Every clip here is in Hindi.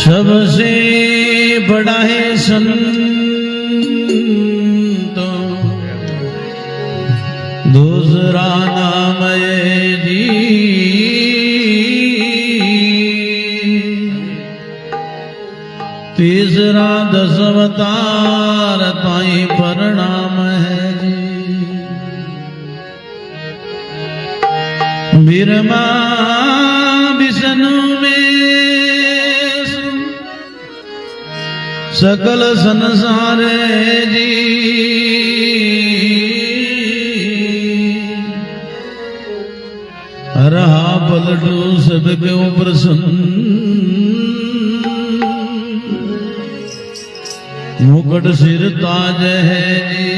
सबसे बड़ा है संतो दूसरा नाम है जी। तीसरा 10 अवतार ताई प्रणाम है जी। बिरमा विष्णु में सकल संसार है जी। रहा पलटू सबके ऊपर मुकुट सिर ताज है जी।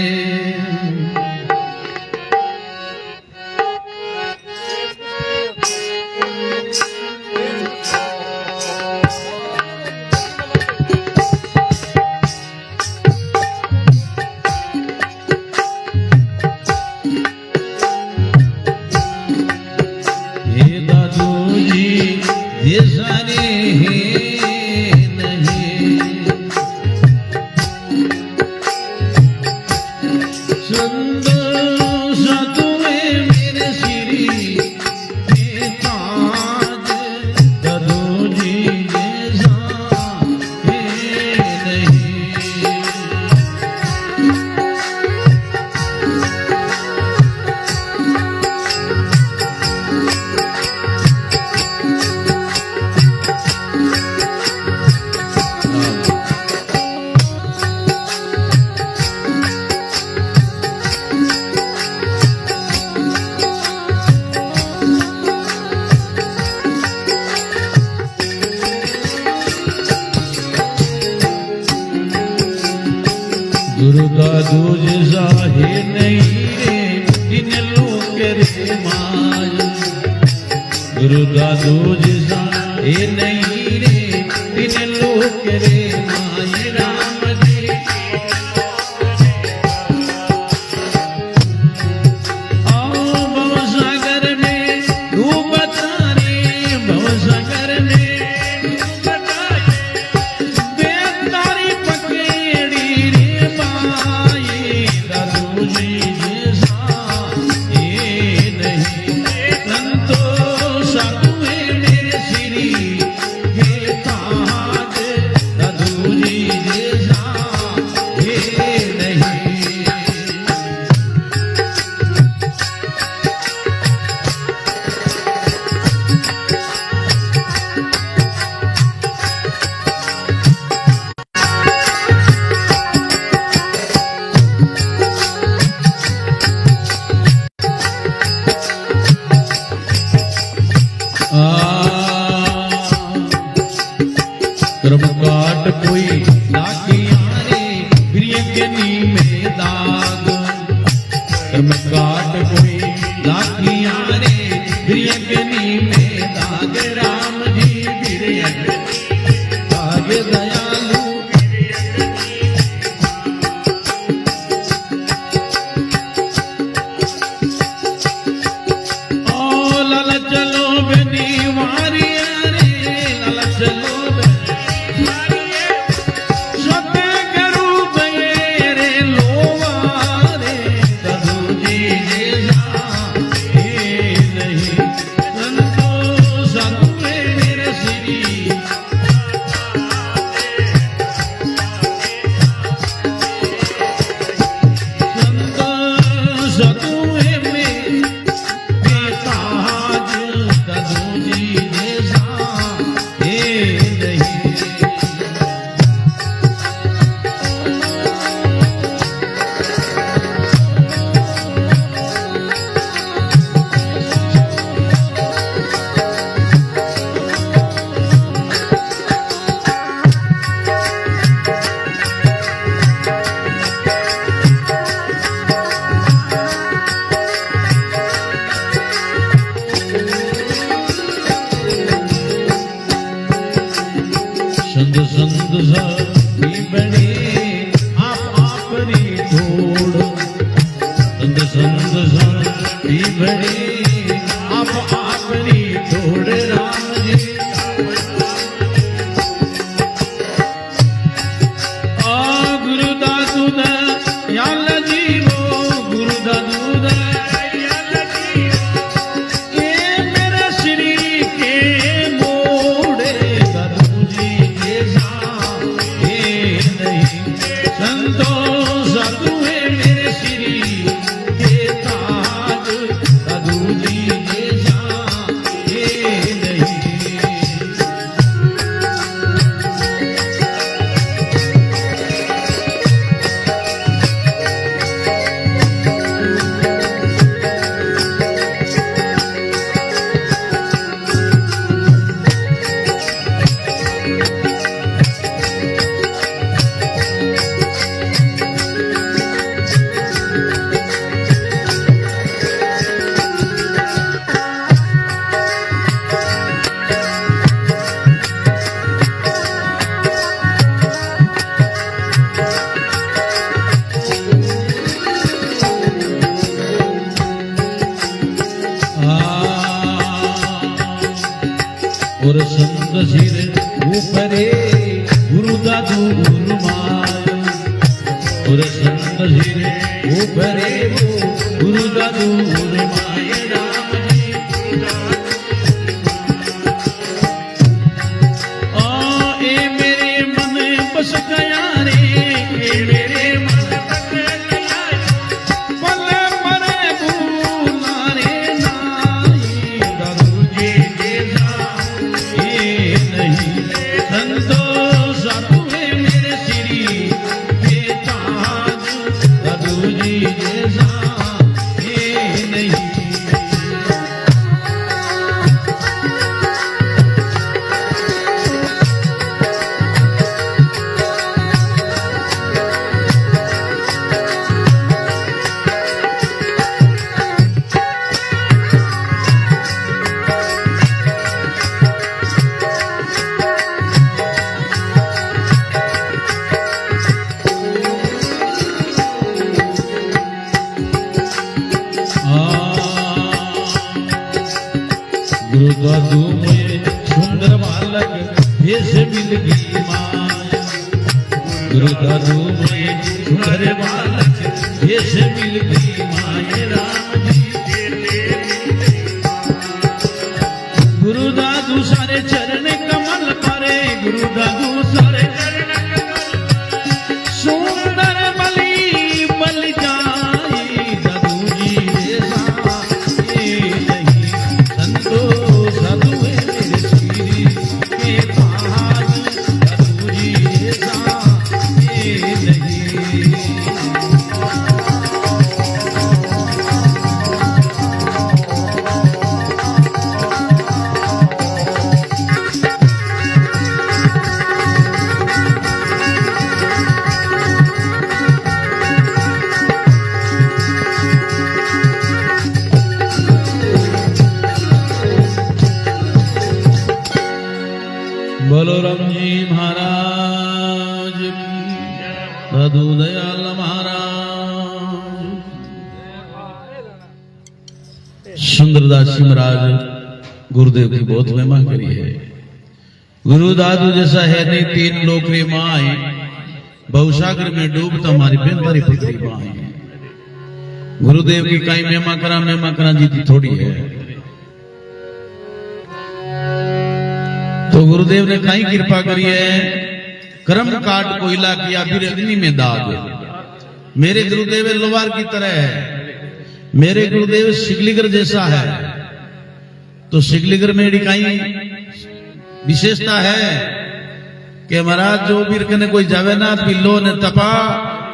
दुर्गा दूजा है नहीं रे इन लोग रे माया। दुर्गा दूजा है नहीं रे इन लोग रे माया। राम जी आओ भवसागर में डूबता रे। भवसागर में कर्मकाट कोई लाखियां रे प्रियंगनी में दाग। कर्मकाट कोई लाखियां रे प्रियंगनी में दाग। राम जी प्रियंगनी दाग दयालु ओ लाल चलो बनी मारी रे। लाल चलो संग संग साथी बने आप री छोड़। संग संग साथी बने आप री छोड़। राम जी और संत सिर ऊपरे गुरु दादू उर्माय और संत सिर ऊपरे गुरु दादू उर्माय राम जी ए मेरे मन बस गया रे ए मेरे मन बस गया पल मरे भूला रे नाई दादू जी जैसा ये नहीं संतोष तुम्हें मेरे श्री के ताज दादू जी जैसा ये नहीं गुरु दादू में सुंदर बालक भेष मिल गई माया गुरु दादू में सुंदर बालक भेष मिल गई माया राम जी गुरु दादू सारे चरण कमल परे गुरु दादू सारे चरण कमल सुंदर बलि बल जाई दादू जी जैसा ये नहीं संतोष साधु है मेरे श्री के ताज दादू जी जैसा ये नहीं बोलो राम जी महाराज की दादू दयाल महाराज सुंदरदास जी महाराज गुरुदेव की बहुत महिमा करी है गुरु दादू जैसा है नहीं तीन लोक रे माए बहुसागर में डूबता हमारी बेंदारी फिक्री माए गुरुदेव की कई महिमा करा जीती थोड़ी है तो गुरुदेव ने कहीं कृपा करी है कर्म काट कोयला किया फिर अग्नि में दाग मेरे गुरुदेव लोहार की तरह है मेरे गुरुदेव शिगलिगर जैसा है तो शिगलिगर में कहीं विशेषता है कि महाराज जो भी कने कोई जावे ना पिल्लो ने तपा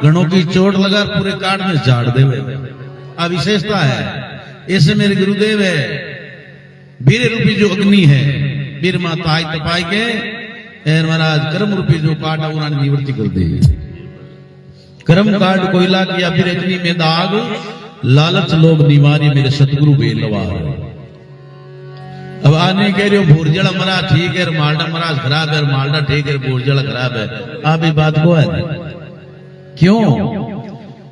घणों की चोट लगा पूरे काट में झाड़ देवे आ विशेषता है ऐसे मेरे गुरुदेव है वीर रूपी जो अग्नि है वीर माता तपाई के महाराज कर्म रूपी जो काट उन्होंने निवृत्ति कर दी कर्म काट कोयला किया फिर अग्नि में दाग लालच लोभ निवारी मेरे सतगुरु बेलवार अब आने कह रहे हो भोरजड़ा मरा ठीक है मालडा महाराज खराब है मालडा ठीक है भोरजड़ा खराब है आप ये बात को है क्यों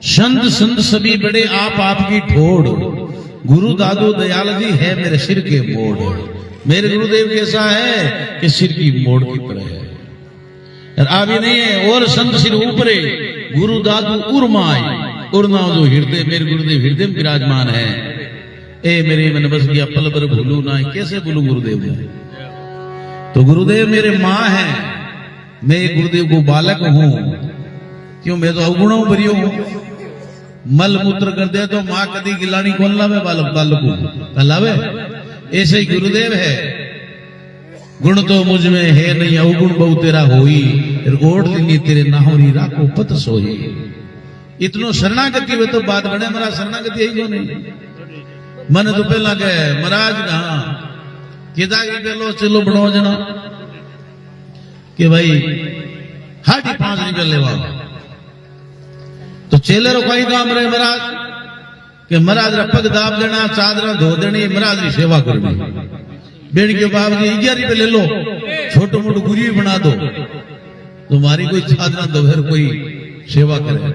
संत संत सभी बड़े आप आपकी ठोड़ गुरु दादू दयाल जी है मेरे सिर के मोड़ मेरे गुरुदेव कैसा है कि सिर की मोड़ की तरह है अभी नहीं है और संत सिर ऊपरे गुरु दादू उर्माई उर्ना जो हृदय मेरे गुरुदेव हृदय में विराजमान है ए मेरे मन बस गया पल पर भूलू ना कैसे बोलूं गुरुदेव ने तो गुरुदेव मेरे माँ है मैं गुरुदेव को बालक हूं क्यों मैं तो अवगुण हूं बरियो हूं मल मूत्र कर दे तो माँ कदी गिलानी कौन लावे बालक को लावे ऐसे ही गुरुदेव है गुण तो मुझ में है नहीं अवगुण बहु तेरा होई ओढ़ ली तेरे नाहोरी राखो पत सोई इतनो शरणागति में तो बात बने महाराज शरणागति यही क्यों नहीं मन तो पहला कहे महाराज कहा किदा की पेलो चलो बनो जना कि भाई हाटी 5 रुपया लेवा तो चेले रो कोई काम रहे महाराज कि महाराज पग दाब देना चादर धो देनी महाराज की सेवा करनी बेड़ के बाप जी 11 रुपये ले लो छोटो मोटो गुरी बना दो तुम्हारी कोई चादर दोपहर कोई सेवा करे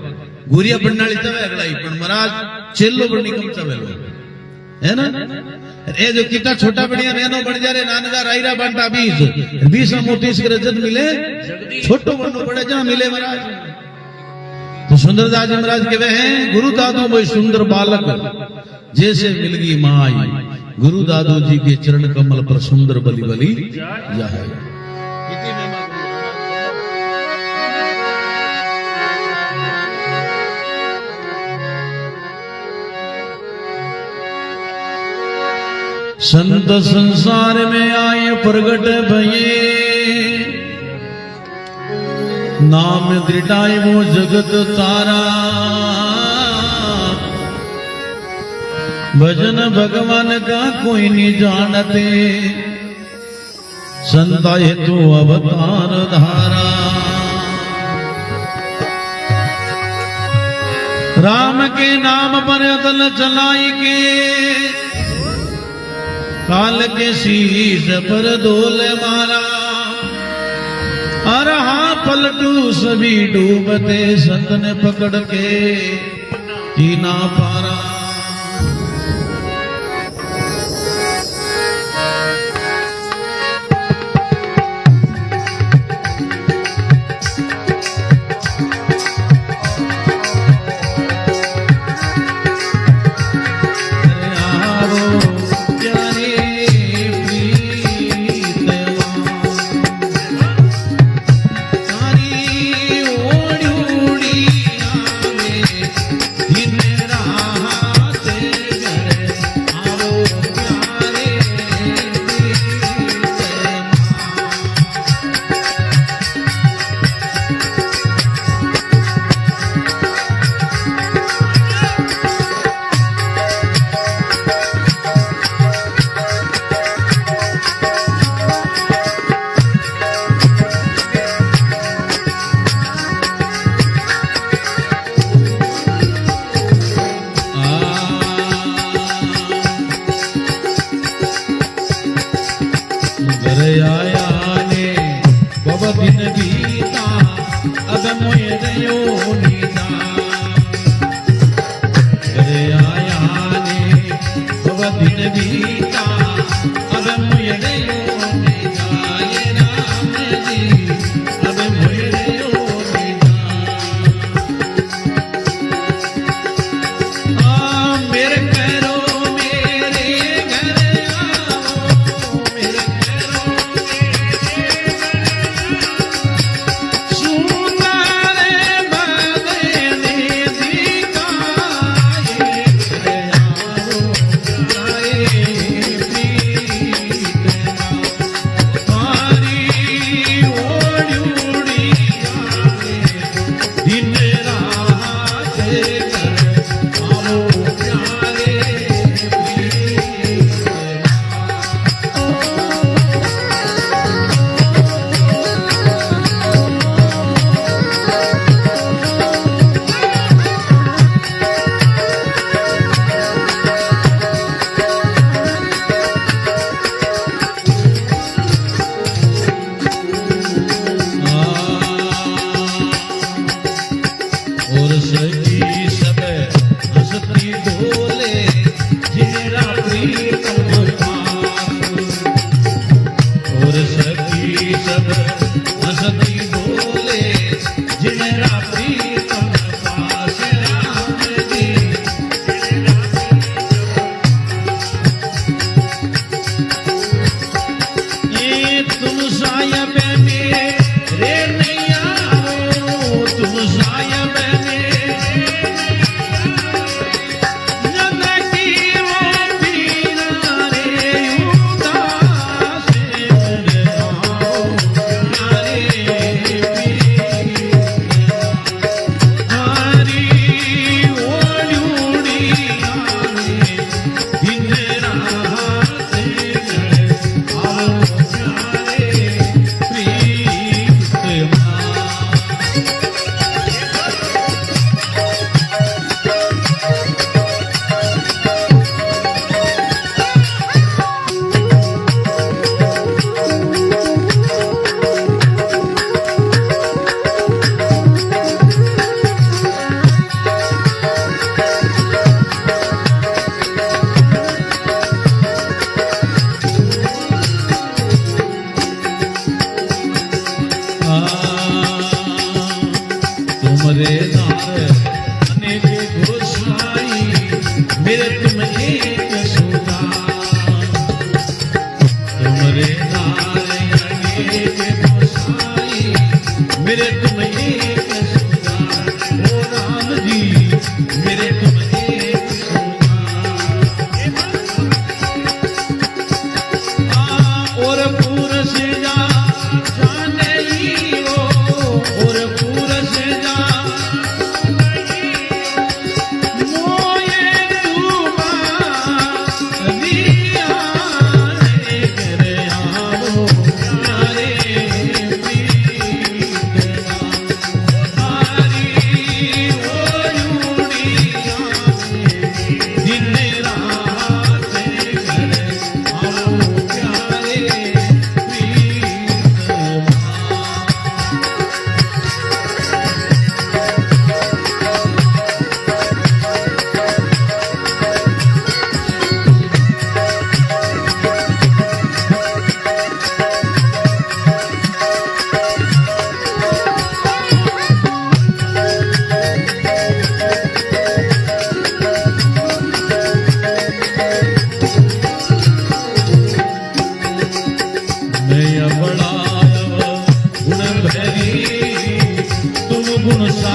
गुरिया बनना तवे अगलाई पर महाराज चेलो बनी कम तवे लो है ना। ए जो कितना छोटा बढ़िया रहनो बन जा रे नानगा रायरा बंटा 20 मोटी से रजत मिले छोटो बनो बड़े जहां मिले महाराज। तो सुंदरदास जी महाराज कहवे हैं गुरु दादू मोई सुंदर बालक जैसे मिलगी माई, गुरु दादू जी के चरण कमल पर सुंदर बलि बलि जाए। संत संसार में आए प्रगट भये, नाम दृढ़ाए वो जगत तारा। भजन भगवान का कोई नहीं जानते, संता हेतु अवतार धारा। राम के नाम पर अदल चलाई के, काल के शीश पर डोल मारा। अरहा पलटू सभी डूबते, संत ने पकड़ के जीना पारा।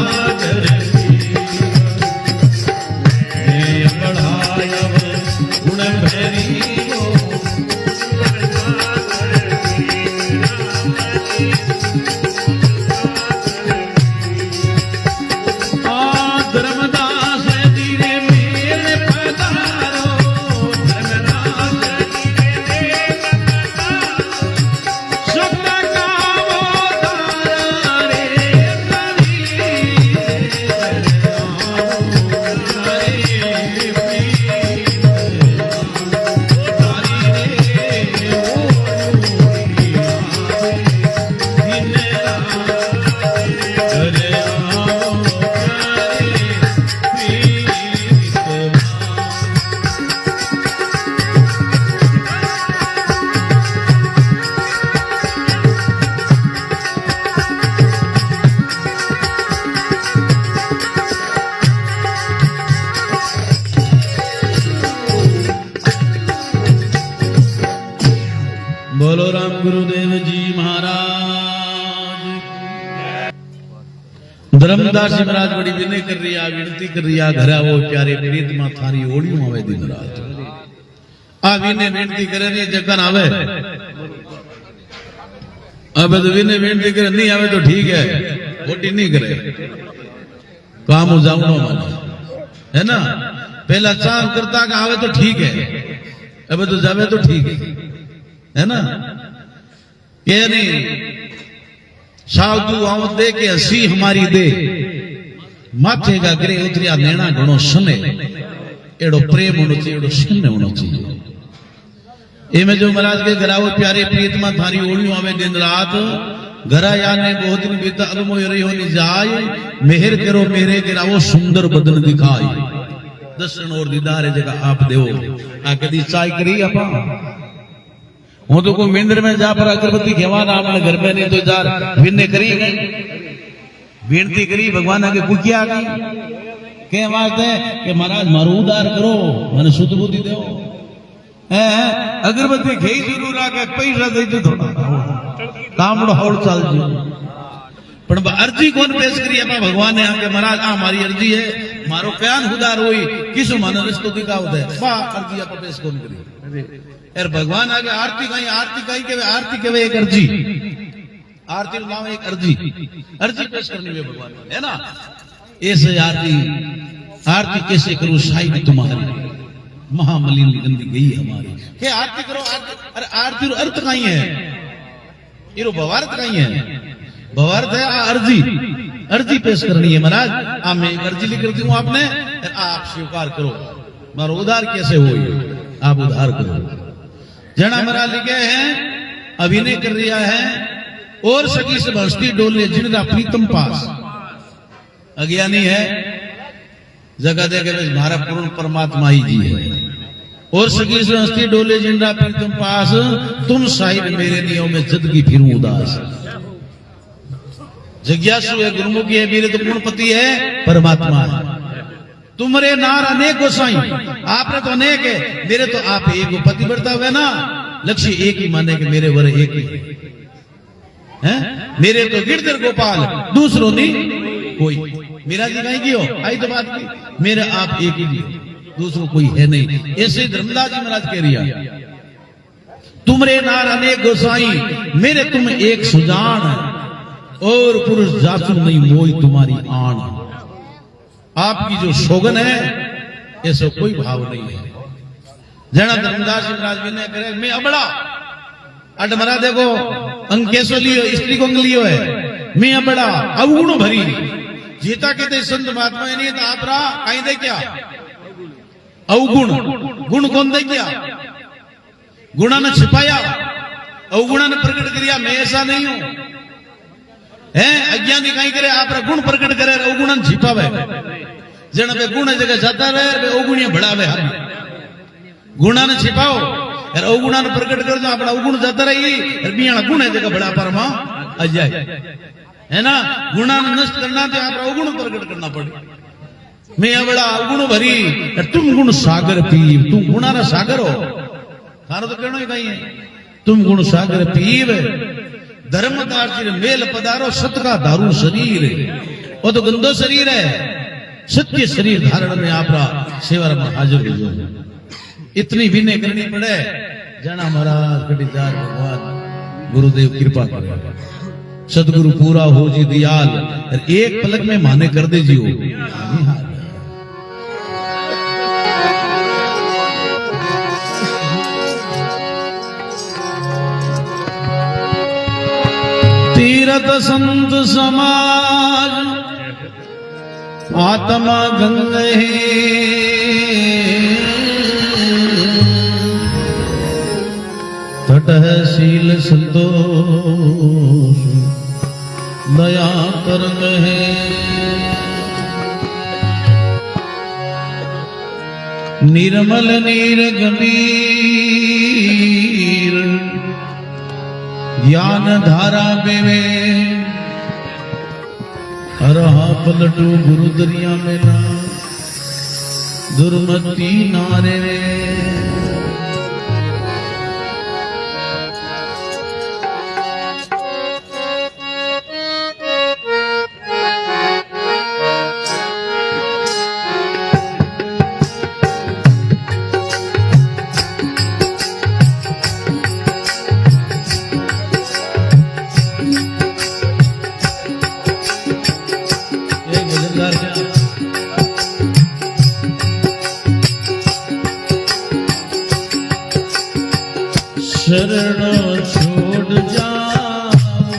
सागर बढ़ायब गुण भैरी धर्मदास धीरे मेरे पधारो बोलो राम गुरुदेव जी महाराज। धर्मदास जी महाराज बड़ी विनय कर रही विनती कर रही घर वो प्यारे प्रीत मां थारी ओड़ियों आवे दिन रात आ विनय विनती करे नहीं जगन आवे अब तो विनय विनती करे नहीं आवे तो ठीक है खोटी नहीं करे काम जाऊनो मन है ना पहला चार करता का आवे तो ठीक है अब तो जावे तो ठीक है ना कह नहीं साधु आव दे के हसी हमारी दे माथे का गिरे उतरिया नैना घणो सने एड़ो प्रेम होना चाहिए एड़ो सने होना चाहिए एमे जो महाराज के घराओ प्यारे प्रीतमा थारी ओड़ियों आवे दिन रात घरा याने बहुत दिन बीता अलमो रही होनी जाय मेहर करो मेरे गिरावो सुंदर बदन दिखाई दर्शन और दीदार है जगह आप देव आ कदी चाय करी आपा हूं तो कोई मंदिर में जा पर अगरबत्ती खेवाना अपने घर में नहीं तो जार विनय करी गई विनती करी भगवान आगे कुकिया गई के वास्ते कि महाराज मारो उदार करो मैंने शुद्ध बुद्धि दो अगरबत्ती खेई जरूर आके पैसा दे दो थोड़ा कामड़ो हौड़ चल जी पण अर्जी कौन पेश करी अपना भगवान ने आके महाराज आ हमारी अर्जी है मारो प्यान उदार हुई किसु मानो रिश्तो दिखावत है बा अर्जी आप पेश कौन करी यार भगवान आगे आरती के आरती के वे एक अर्जी आरती नाम एक अर्जी पेश करनी है भगवान है ना ऐसे आरती कैसे करूं साहिब तुम्हारी महामलिन गंदी गई हमारी के आरती करो अरे आरती रो अर्थ कहीं है ये रो भवार्थ कहीं है भवार्थ है अर्जी पेश करनी है महाराज आ मैं एक अर्जी लिख देती हूं आपने आप स्वीकार करो मारो उधार कैसे हुई आप उधार करो जना महाराज लिखे हैं अभिनय कर रहा है और सखी से भस्ती डोले जिनका प्रीतम पास अज्ञानी है जगह देखे हमारा पूर्ण परमात्मा ही जी है और सखी से हस्ती डोले जिनका प्रीतम पास तुम साहिब मेरे नियम में जिंदगी फिरूं उदास जिज्ञासु है गुरुमुखी है मेरे तो पूर्ण पति है परमात्मा है तुम्हारे नार अनेक गोसाई आपने तो अनेक है मेरे तो आप एक पति बढ़ता हुआ ना लक्ष्य एक ही माने कि मेरे वर एक ही है मेरे तो गिरधर गोपाल दूसरों नहीं कोई मेरा जी कहीं की हो आई तो बात की मेरे आप एक ही जी दूसरों कोई है नहीं ऐसे धर्मदास जी महाराज कह रही तुमरे नार अनेक गोसाई मेरे तुम एक सुजान और पुरुष जासु नहीं मोई तुम्हारी आन आपकी जो शोगन है ऐसा कोई भाव नहीं है जना धर्मदास जी महाराज विनय करे मैं अबड़ा अट मरा देखो अंग कैसो लियो स्त्री को अंग लियो है मैं अबड़ा अवगुण भरी जीता कहते संत महात्मा नहीं तो आप रहा कहीं दे क्या अवगुण गुण कौन दे क्या गुणा ने छिपाया अवगुणा ने प्रकट किया मैं ऐसा नहीं हूं है अज्ञानी कहीं करे आप गुण प्रकट करे अवगुणन छिपावे जन पे गुण जगह जाता रहे बे अवगुणिया बढ़ावे हम गुणा ने छिपाओ यार अवगुणा ने प्रकट कर दो अपना अवगुण जाता रही यार बियाना गुण है जगह बड़ा परमा अजय है ना गुणा ने नष्ट करना तो आप अवगुण प्रकट करना पड़े मैं बड़ा अवगुण भरी यार तुम गुण सागर पीव तुम गुणा ना सागर हो थारो तो कहना ही कहीं है तुम गुण सागर पीव धर्मदास जी मेल पधारो सत का दारू शरीर वो तो गंदो शरीर है, सत्य शरीर धारण में आपरा सेवा में हाजिर हो जाए। इतनी विनय करनी पड़े, जना महाराज कटीदार भगवान गुरुदेव कृपा करे, सदगुरु पूरा हो जी दयाल, एक पलक में माने कर दे जियो। तीरथ संत समाज आत्मा गंग है, तटशील संतोष दया तरंग है। निर्मल नीर गंभीर ज्ञान धारा बेवे, अरहा पलटू गुरु दरिया में ना दुर्मति नारे रे। शरण छोड़ जाऊंगा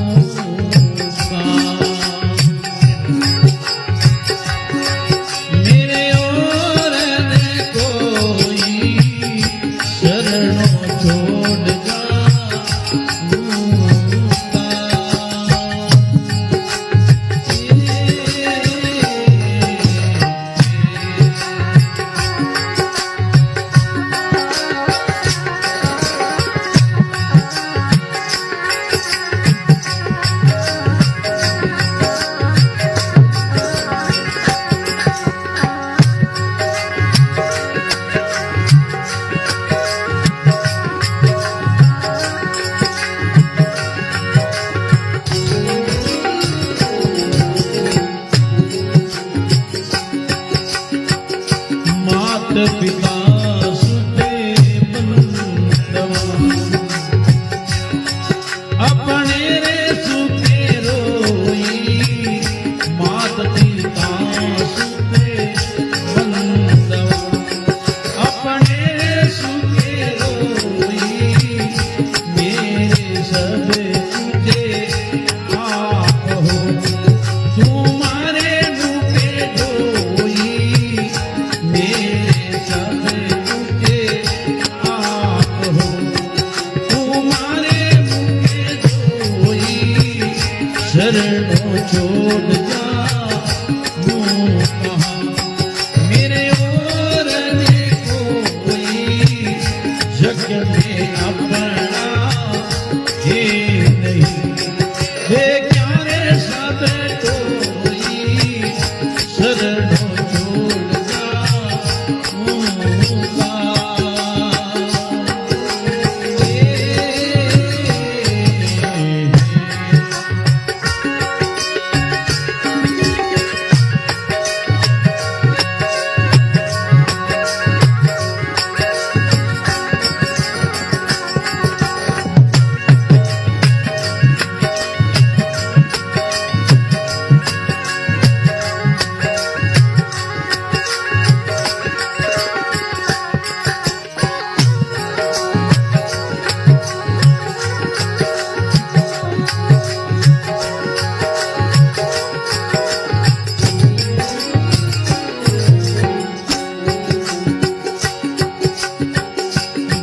मेरे और कोई, शरण छोड़ जाऊंगा। पिता सुते बंदवा अपने रे सुते रोई, मात पिता सुते बंदवा अपने रे सुते रोई, मेरे सब तुझे आप हो, तुम्हारे मुखे धोई, मेरे सब तुझे आप हो, तुम्हारे मुखे धोई, शरणों छोड़ जाऊं कहाँ, मेरे और कोई जग में अपना हे नहीं, हे क्या रे सब कोई, शरणों छोड़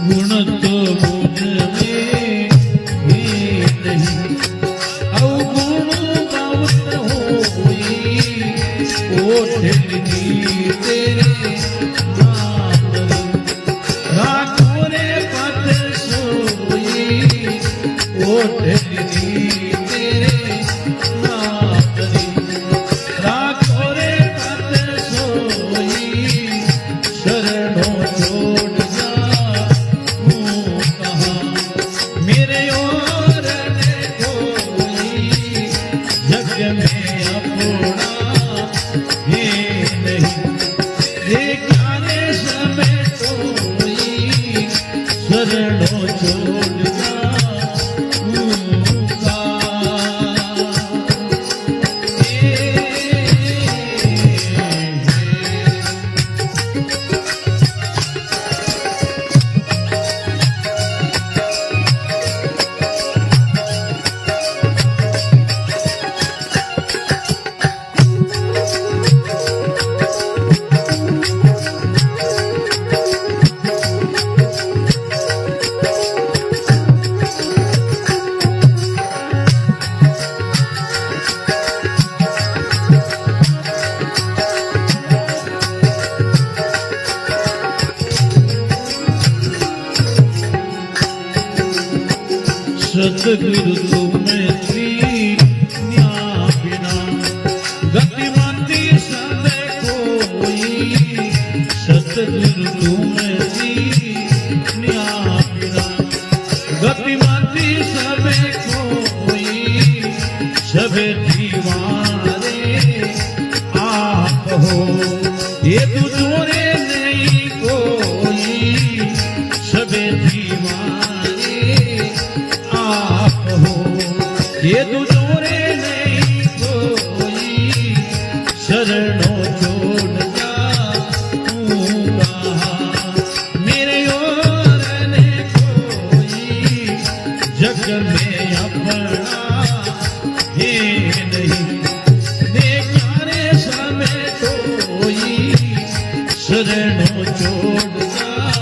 गुण तो मुझ में ही नहीं, अवगुण बहुत होई, ओठनी तेरे नाम राखो रे पत सोई, ओठनी तेरे नाम राखो रे पत सोई, शरणों छोड़ मेरे और कोई जग में अपना छोड़ जाऊंगा। सतगुरु तुम्हें दीन्या बिना गतिमति सबे कोई। सतगुरु तुम्हें दीन्या बिना गतिमति सबे कोई। सबे दीवारे आप हो ये तुझोरे नहीं कोई। सबे दीवारे आप हो ये तुझोरे नहीं कोई। शरणों छोड़ जाऊंगा मेरे और ने कोई। जग में अपना है नहीं देखारे समय कोई। शरणों छोड़ जाऊंगा।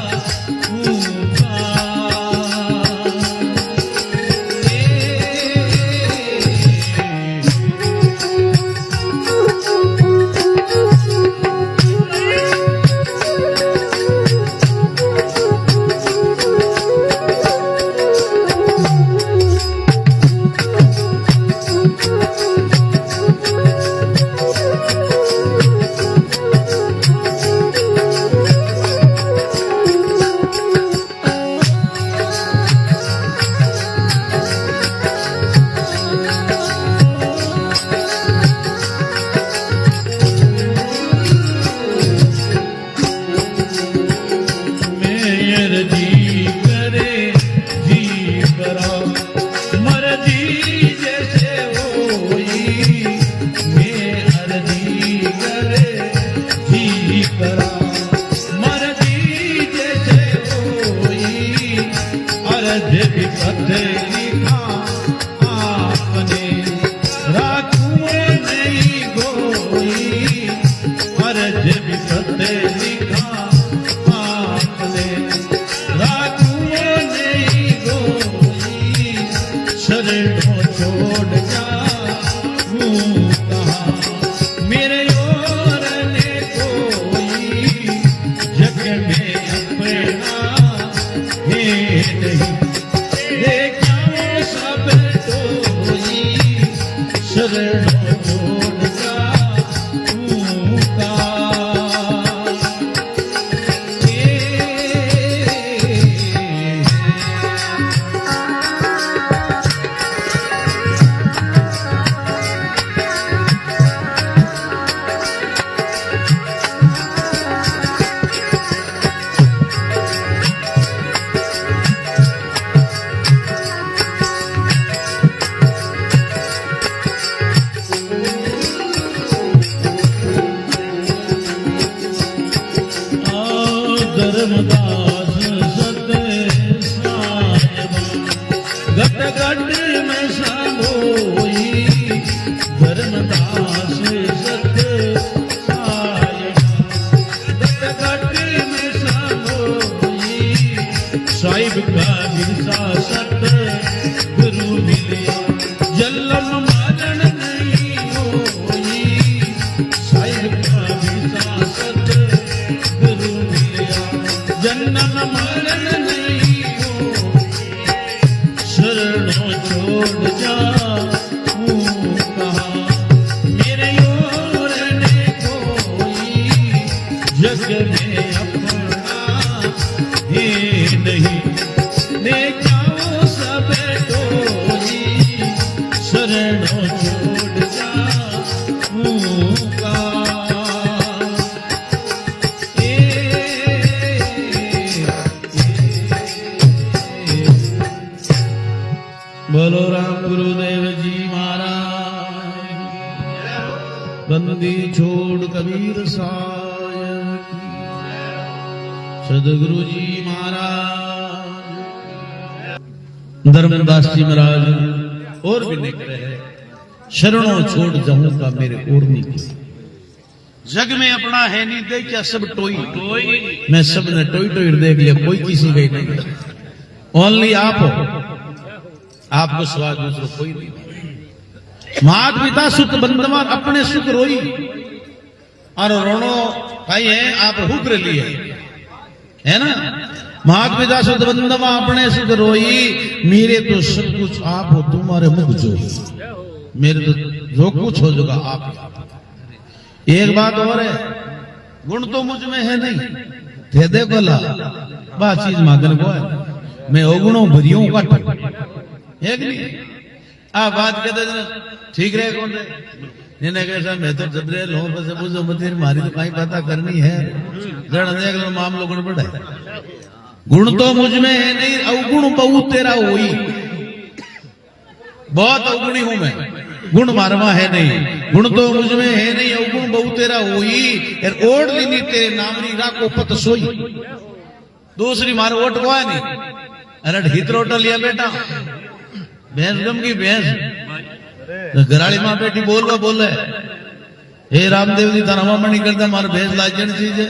धर्मदास सत साहिब घट घट में समोई। धर्मदास सत साहिब घट घट में समोई। साहिब का विरसा सत गुरु मिलिया जन्म मरण नहीं होई। साहिब का विरसा सत गुरु मिलिया जन्म मरण नहीं हो। शरणों छोड़ जाऊंगा मेरे और ने कोई। जग में अपना है नहीं देखाओ सब कोई। बोलो राम गुरुदेव जी महाराज, बंदी छोड़ कबीर साय की, सदगुरु जी महाराज। धर्मदास जी महाराज और भी निकले है, शरणों छोड़ जाऊंगा मेरे ओढ़नी की, जग में अपना है नहीं देखा सब टोई, मैं सब ने टोई टोई देख लिया, कोई किसी का ही नहीं, ओनली आप हो, आपको स्वाद दूसरों कोई नहीं। मात पिता सुख बंधवा अपने सुख रोई, और रोनो भाई है आप हुक्र लिए है ना। मात पिता सुख बंधवा अपने सुख रोई, मेरे तो सब कुछ आप हो तुम्हारे मुख जो, मेरे तो जो कुछ हो जाएगा आप। एक बात और है, गुण तो मुझ में है नहीं, थे दे बोला बात चीज मांगन को है, मैं अवगुणों भरियों का एक नहीं। आप बात कहते ठीक रहे कौन रहे, जिन्हें कैसा मैं तो जबरे लो बस बुझो मत मारी तो कहीं पता करनी है, जड़ देख लो मामलो गुण बढ़े। गुण तो मुझ में है नहीं, अवगुण बहुत तेरा हुई, बहुत अवगुणी हूं मैं, गुण मारवा है नहीं। गुण तो मुझ में है नहीं, अवगुण बहुत तेरा हुई, ओढ़ लीनी तेरे नामरी राखो पत सोई। दूसरी मार ओट को है नहीं, अरे हित रोटा लिया बेटा, भैंस गम की भैंस, घराड़ी मां बेटी बोलवा बोले, हे रामदेव जी तार हवामणी करता मार भैंस लाजन चीज है।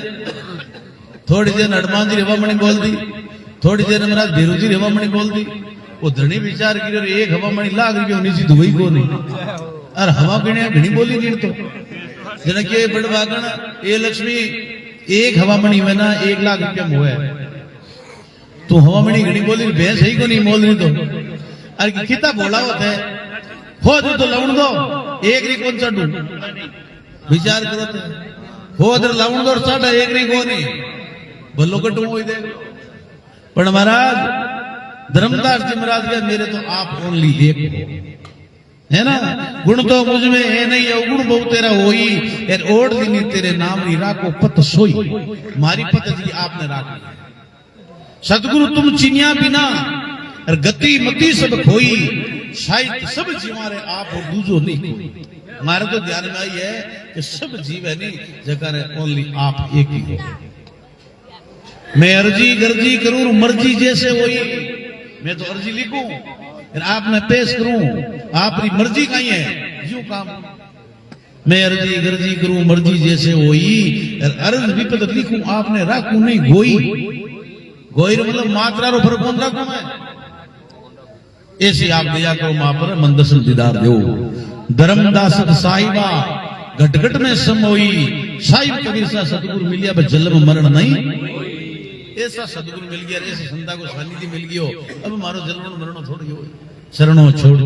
थोड़ी देर हनुमान जी हवामणी बोल दी, थोड़ी देर महाराज भीरू जी हवामणी बोल दी, वो धनी विचार की एक हवामणी लाख रुपये होनी चाहिए, दुबई को नहीं, अरे हवा पीने घनी बोली गिर तो जनक ये बड़वागण ये लक्ष्मी एक हवामणी में ना 1 लाख रुपया हुआ है, तो हवामणी घनी बोली भैंस ही को नहीं बोल रही तो, अरे कितना बोला होता है, हो तो लवण दो एक री कौन चढ़ू, विचार करो हो तो लवण दो साढ़ा एक री को नहीं भलो कटू हो देख। पर महाराज धर्मदास जी महाराज के मेरे तो आप ओनली एक है ना। गुण तो मुझ में है नहीं, अवगुण बहुत तेरा होई, ओढ़ लीनी तेरे नाम री राखो पत सोई, मारी पत जी आपने राखी। सतगुरु तुम चिनिया बिना और गति मति सब खोई, शायद सब जीवारे आप और दूजो नहीं। हमारे तो ध्यान में आई है कि सब जीव है नहीं, जगह ओनली आप एक ही हो। मैं अर्जी गर्जी करूं मर्जी जैसे होई, मैं तो अर्जी लिखूं आप मैं पेश करूं, आपकी मर्जी कहीं है यूं काम। मैं अर्जी गर्जी करूं मर्जी जैसे होई, अर्ज विपद लिखूं आपने राखू नहीं गोई। गोई मतलब मात्रा रो फर्क कौन राखू मैं, ऐसी आप दया करो मां पर मन दर्शन दीदार दो। धर्मदास साहिबा घट घट में समोई, साहिब कबीर सा सतगुरु मिलिया बस जन्म मरण नहीं। ऐसा सदगुरु मिल गया, ऐसे संता को सानिध्य मिल गयो, अब मारो जन्म मरण थोड़ी हो, शरणों छोड़